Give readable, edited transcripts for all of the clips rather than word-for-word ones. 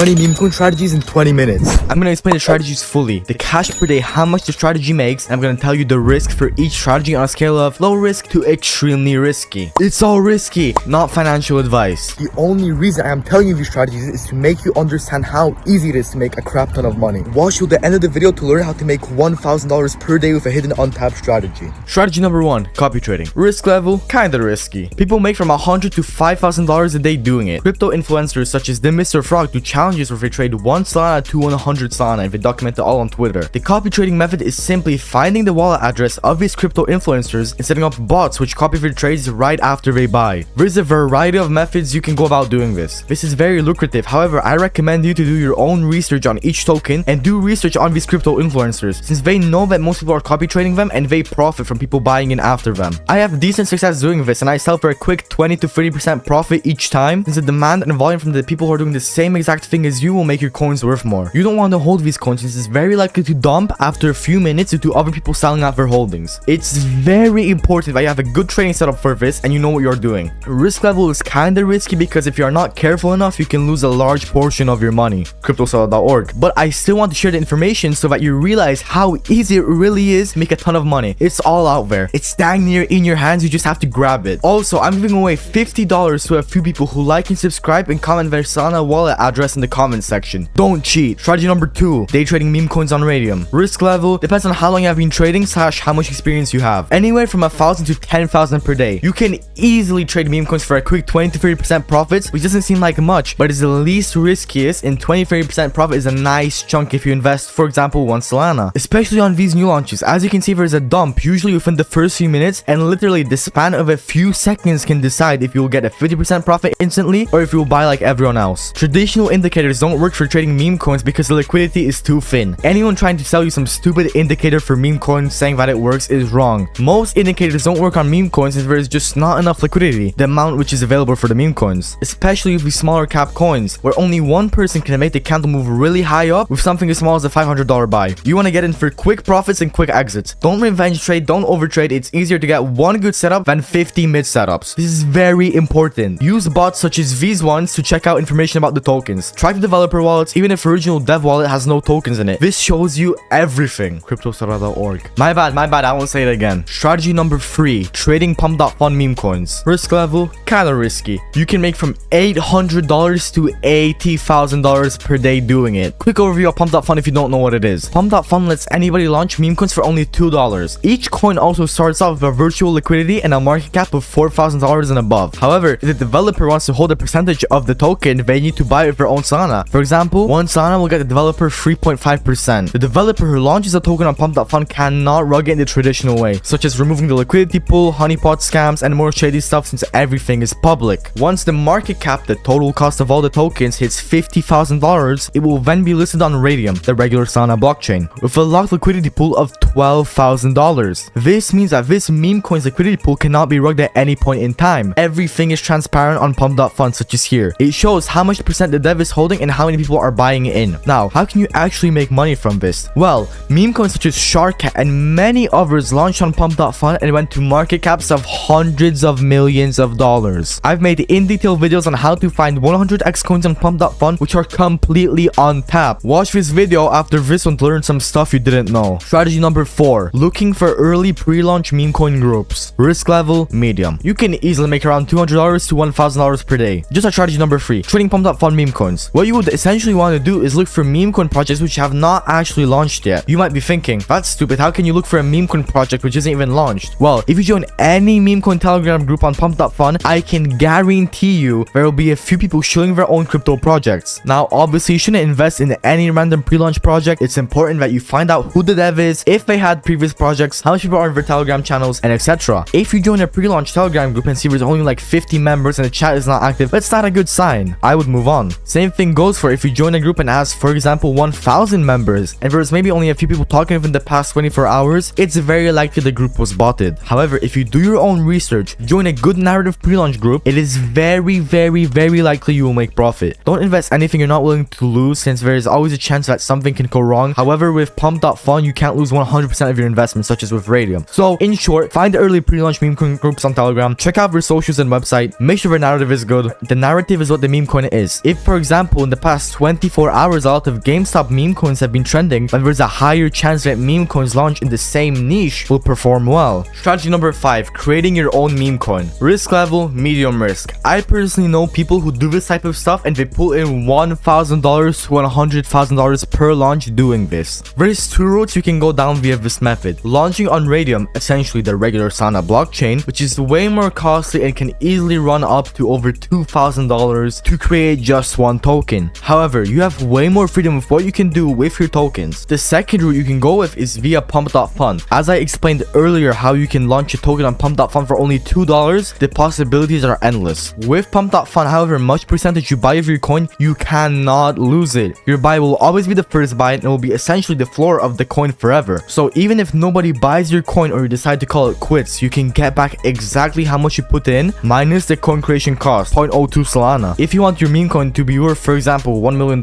20 meme coin strategies in 20 minutes. I'm gonna explain the strategies fully, the cash per day, how much the strategy makes, and I'm gonna tell you the risk for each strategy on a scale of low risk to extremely risky. It's all risky, not financial advice. The only reason I am telling you these strategies is to make you understand how easy it is to make a crap ton of money. Watch till the end of the video to learn how to make $1,000 per day with a hidden untapped strategy. Strategy number 1, copy trading. Risk level, kinda risky. People make from $100 to $5,000 a day doing it. Crypto influencers such as the Mr. Frog do challenges where they trade 1 Solana to 100 Solana and they document it all on Twitter. The copy trading method is simply finding the wallet address of these crypto influencers and setting up bots which copy their trades right after they buy. There's a variety of methods you can go about doing this. This is very lucrative. However, I recommend you to do your own research on each token and do research on these crypto influencers since they know that most people are copy trading them and they profit from people buying in after them. I have decent success doing this and I sell for a quick 20 to 30% profit each time since the demand and volume from the people who are doing the same exact thing as you will make your coins worth more. You don't want to hold these coins since it's very likely to dump after a few minutes due to other people selling out their holdings. It's very important that you have a good trading setup for this and you know what you're doing. Risk level is kinda risky because if you're not careful enough, you can lose a large portion of your money. CryptoSolana.org. But I still want to share the information so that you realize how easy it really is to make a ton of money. It's all out there. It's dang near in your hands. You just have to grab it. Also, I'm giving away $50 to a few people who like and subscribe and comment their Solana wallet address in the comment section. Don't cheat. Strategy number 2, day trading meme coins on Radium. Risk level depends on how long you have been trading / how much experience you have. Anywhere from 1,000 to 10,000 per day. You can easily trade meme coins for a quick 20 to 30% profits, which doesn't seem like much, but is the least riskiest, and 20-30% profit is a nice chunk if you invest, for example, 1 Solana. Especially on these new launches. As you can see, there's a dump usually within the first few minutes, and literally the span of a few seconds can decide if you will get a 50% profit instantly or if you will buy like everyone else. Traditional indicators don't work for trading meme coins because the liquidity is too thin. Anyone trying to sell you some stupid indicator for meme coins saying that it works is wrong. Most indicators don't work on meme coins if there is just not enough liquidity, the amount which is available for the meme coins. Especially with the smaller cap coins, where only one person can make the candle move really high up with something as small as a $500 buy. You want to get in for quick profits and quick exits. Don't revenge trade, don't overtrade. It's easier to get one good setup than 50 mid setups. This is very important. Use bots such as these ones to check out information about the tokens. Try the developer wallets even if original dev wallet has no tokens in it. This shows you everything. CryptoSolana.org. My bad, I won't say it again. Strategy number 3, trading Pump.fun meme coins. Risk level, kinda risky. You can make from $800 to $80,000 per day doing it. Quick overview of Pump.fun if you don't know what it is. Pump.fun lets anybody launch meme coins for only $2. Each coin also starts off with a virtual liquidity and a market cap of $4,000 and above. However, if the developer wants to hold a percentage of the token, they need to buy it with their own Solana. For example, 1 Solana will get the developer 3.5%. The developer who launches a token on Pump.fun cannot rug it in the traditional way, such as removing the liquidity pool, honeypot scams, and more shady stuff since everything is public. Once the market cap, the total cost of all the tokens, hits $50,000, it will then be listed on Radium, the regular Solana blockchain, with a locked liquidity pool of $12,000. This means that this meme coin's liquidity pool cannot be rugged at any point in time. Everything is transparent on Pump.fun, such as here. It shows how much percent the dev is holding and how many people are buying it in. Now, how can you actually make money from this? Well, meme coins such as Sharkcat and many others launched on Pump.fun and went to market caps of hundreds of millions of dollars. I've made in-detail videos on how to find 100x coins on Pump.fun which are completely untapped. Watch this video after this one to learn some stuff you didn't know. Strategy number 4, looking for early pre-launch meme coin groups. Risk level, medium. You can easily make around $200 to $1,000 per day. Just like strategy number 3, trading Pump.fun meme coins. What you would essentially want to do is look for meme coin projects which have not actually launched yet. You might be thinking, that's stupid, how can you look for a meme coin project which isn't even launched? Well, if you join any meme coin telegram group on Pump.fun, I can guarantee you there will be a few people showing their own crypto projects. Now, obviously, you shouldn't invest in any random pre-launch project. It's important that you find out who the dev is, if they had previous projects, how much people are in their telegram channels, and etc. If you join a pre-launch telegram group and see there's only like 50 members and the chat is not active, that's not a good sign. I would move on. Same thing goes for if you join a group and has, for example, 1,000 members and there's maybe only a few people talking within the past 24 hours, it's very likely the group was botted. However, if you do your own research, join a good narrative pre-launch group, it is very likely you will make profit. Don't invest anything you're not willing to lose since there is always a chance that something can go wrong. However, with Pump.fun, you can't lose 100% of your investment, such as with Radium. So, in short, find the early pre-launch meme coin groups on Telegram, check out their socials and website, make sure their narrative is good. The narrative is what the meme coin is. If, for example, example, in the past 24 hours, a lot of GameStop meme coins have been trending, but there's a higher chance that meme coins launched in the same niche will perform well. Strategy number 5, creating your own meme coin. Risk level, medium risk. I personally know people who do this type of stuff and they pull in $1,000 to $100,000 per launch doing this. There's 2 routes you can go down via this method. Launching on Radium, essentially the regular Solana blockchain, which is way more costly and can easily run up to over $2,000 to create just one token. However, you have way more freedom with what you can do with your tokens. The second route you can go with is via Pump.fun. As I explained earlier how you can launch a token on Pump.fun for only $2, the possibilities are endless. With Pump.fun, however much percentage you buy of your coin, you cannot lose it. Your buy will always be the first buy and it will be essentially the floor of the coin forever. So even if nobody buys your coin or you decide to call it quits, you can get back exactly how much you put in minus the coin creation cost, 0.02 Solana. If you want your meme coin to be worth, for example, $1 million,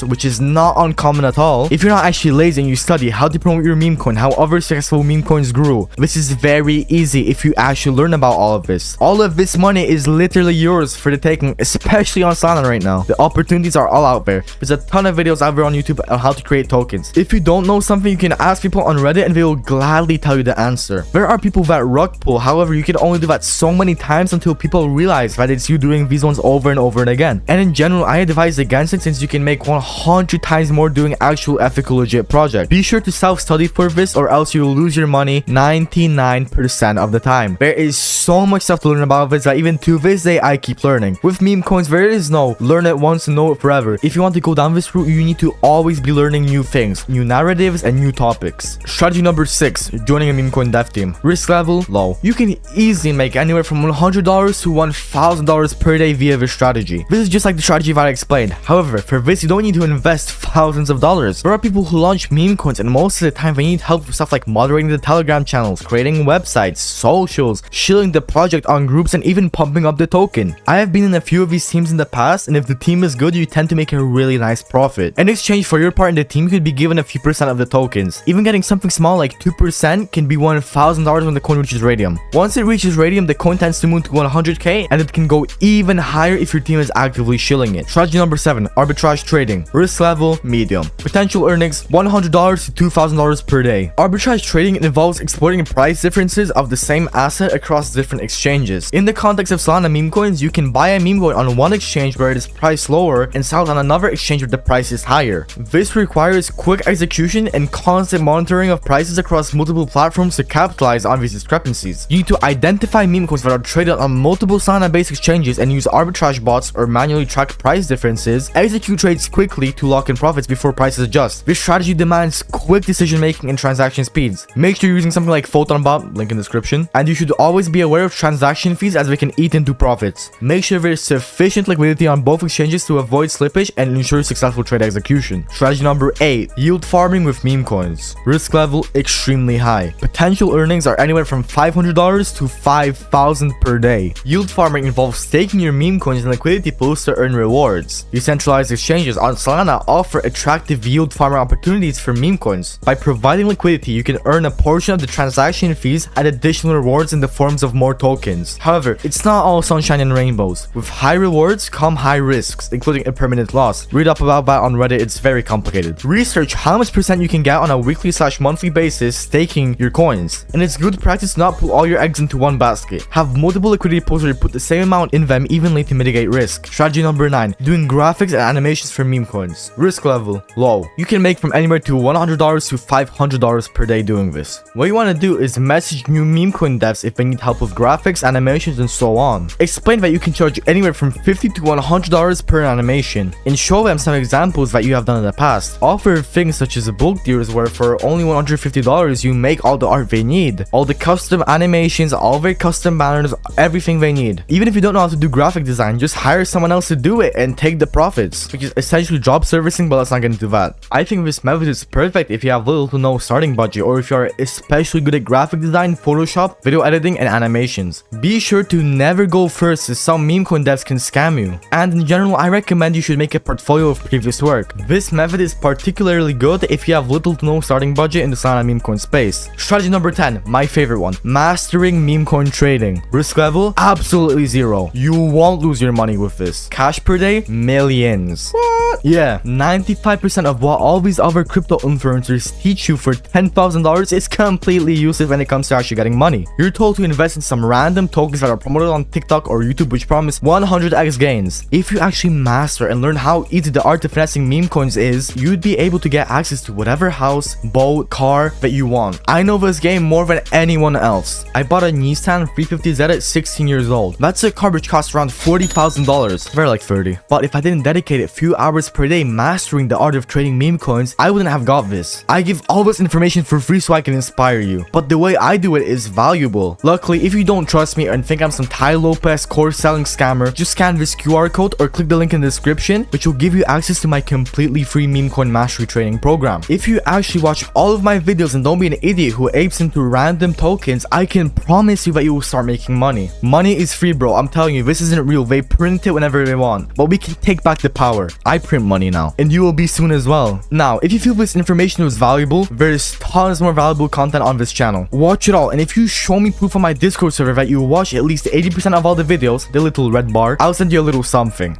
which is not uncommon at all, if you're not actually lazy and you study how to promote your meme coin, how other successful meme coins grew, this is very easy if you actually learn about all of this. All of this money is literally yours for the taking, especially on Solana right now. The opportunities are all out there. There's a ton of videos out there on YouTube on how to create tokens. If you don't know something, you can ask people on Reddit and they will gladly tell you the answer. There are people that rug pull, however, you can only do that so many times until people realize that it's you doing these ones over and over and again. And in general, I advise against it since you can make 100 times more doing actual ethical legit project. Be sure to self-study for this or else you will lose your money 99% of the time. There is so much stuff to learn about this that even to this day I keep learning. With meme coins, there is no learn it once and know it forever. If you want to go down this route, you need to always be learning new things, new narratives, and new topics. Strategy number 6, joining a meme coin dev team. Risk level, low. You can easily make anywhere from $100 to $1,000 per day via this strategy. This is just like the strategy that I explained. However, for this, you don't need to invest thousands of dollars. There are people who launch meme coins and most of the time they need help with stuff like moderating the Telegram channels, creating websites, socials, shilling the project on groups, and even pumping up the token. I have been in a few of these teams in the past, and if the team is good, you tend to make a really nice profit. In exchange for your part in the team, you could be given a few percent of the tokens. Even getting something small like 2% can be $1,000 when the coin reaches Radium. Once it reaches Radium, the coin tends to move to 100k, and it can go even higher if your team is actively shilling it. Strategy number 7, arbitrage trading. Risk level, medium. Potential earnings, $100 to $2,000 per day. Arbitrage trading involves exploiting price differences of the same asset across different exchanges. In the context of Solana meme coins, you can buy a meme coin on one exchange where it is priced lower and sell it on another exchange where the price is higher. This requires quick execution and constant monitoring of prices across multiple platforms to capitalize on these discrepancies. You need to identify meme coins that are traded on multiple Solana-based exchanges and use arbitrage bots or manually track price differences, execute trades quickly to lock in profits before prices adjust. This strategy demands quick decision making and transaction speeds. Make sure you're using something like PhotonBot, link in the description, and you should always be aware of transaction fees as they can eat into profits. Make sure there is sufficient liquidity on both exchanges to avoid slippage and ensure successful trade execution. Strategy number 8, yield farming with meme coins. Risk level, extremely high. Potential earnings are anywhere from $500 to $5,000 per day. Yield farming involves staking your meme coins in liquidity pools to earn rewards. Decentralized exchanges on Solana offer attractive yield farming opportunities for meme coins. By providing liquidity, you can earn a portion of the transaction fees and additional rewards in the forms of more tokens. However, it's not all sunshine and rainbows. With high rewards come high risks, including impermanent loss. Read up about that on Reddit, it's very complicated. Research how much percent you can get on a weekly/monthly basis staking your coins. And it's good practice to not put all your eggs into one basket. Have multiple liquidity pools where you put the same amount in them evenly to mitigate risk. Strategy number 9, doing graphics and animations for meme coins. Risk level, low. You can make from anywhere to $100 to $500 per day doing this. What you want to do is message new meme coin devs if they need help with graphics, animations, and so on. Explain that you can charge anywhere from $50 to $100 per animation, and show them some examples that you have done in the past. Offer things such as bulk deals where for only $150 you make all the art they need, all the custom animations, all their custom banners, everything they need. Even if you don't know how to do graphic design, just hire someone else to do it and take the profits, which is essentially job servicing, but let's not get into that. I think this method is perfect if you have little to no starting budget or if you are especially good at graphic design, Photoshop, video editing, and animations. Be sure to never go first as some meme coin devs can scam you. And in general, I recommend you should make a portfolio of previous work. This method is particularly good if you have little to no starting budget in the Solana meme coin space. Strategy number 10, my favorite one, mastering meme coin trading. Risk level, absolutely zero. You won't lose your money with this. Cash per day, millions. millions. What? Yeah, 95% of what all these other crypto influencers teach you for $10,000 is completely useless when it comes to actually getting money. You're told to invest in some random tokens that are promoted on TikTok or YouTube which promise 100x gains. If you actually master and learn how easy the art of finessing meme coins is, you'd be able to get access to whatever house, boat, car that you want. I know this game more than anyone else. I bought a Nissan 350Z at 16 years old. That's a car which costs around $40,000. Very like 30. But if I didn't dedicate a few hours per day mastering the art of trading meme coins, I wouldn't have got this. I give all this information for free so I can inspire you. But the way I do it is valuable. Luckily, if you don't trust me and think I'm some Tai Lopez course selling scammer, just scan this QR code or click the link in the description, which will give you access to my completely free meme coin mastery training program. If you actually watch all of my videos and don't be an idiot who apes into random tokens, I can promise you that you will start making money. Money is free, bro. I'm telling you, this isn't real. They print it whenever they want, but we can take back the power. I print money now, and you will be soon as well. Now, if you feel this information was valuable, there's tons more valuable content on this channel. Watch it all, and if you show me proof on my Discord server that you watch at least 80% of all the videos, the little red bar, I'll send you a little something.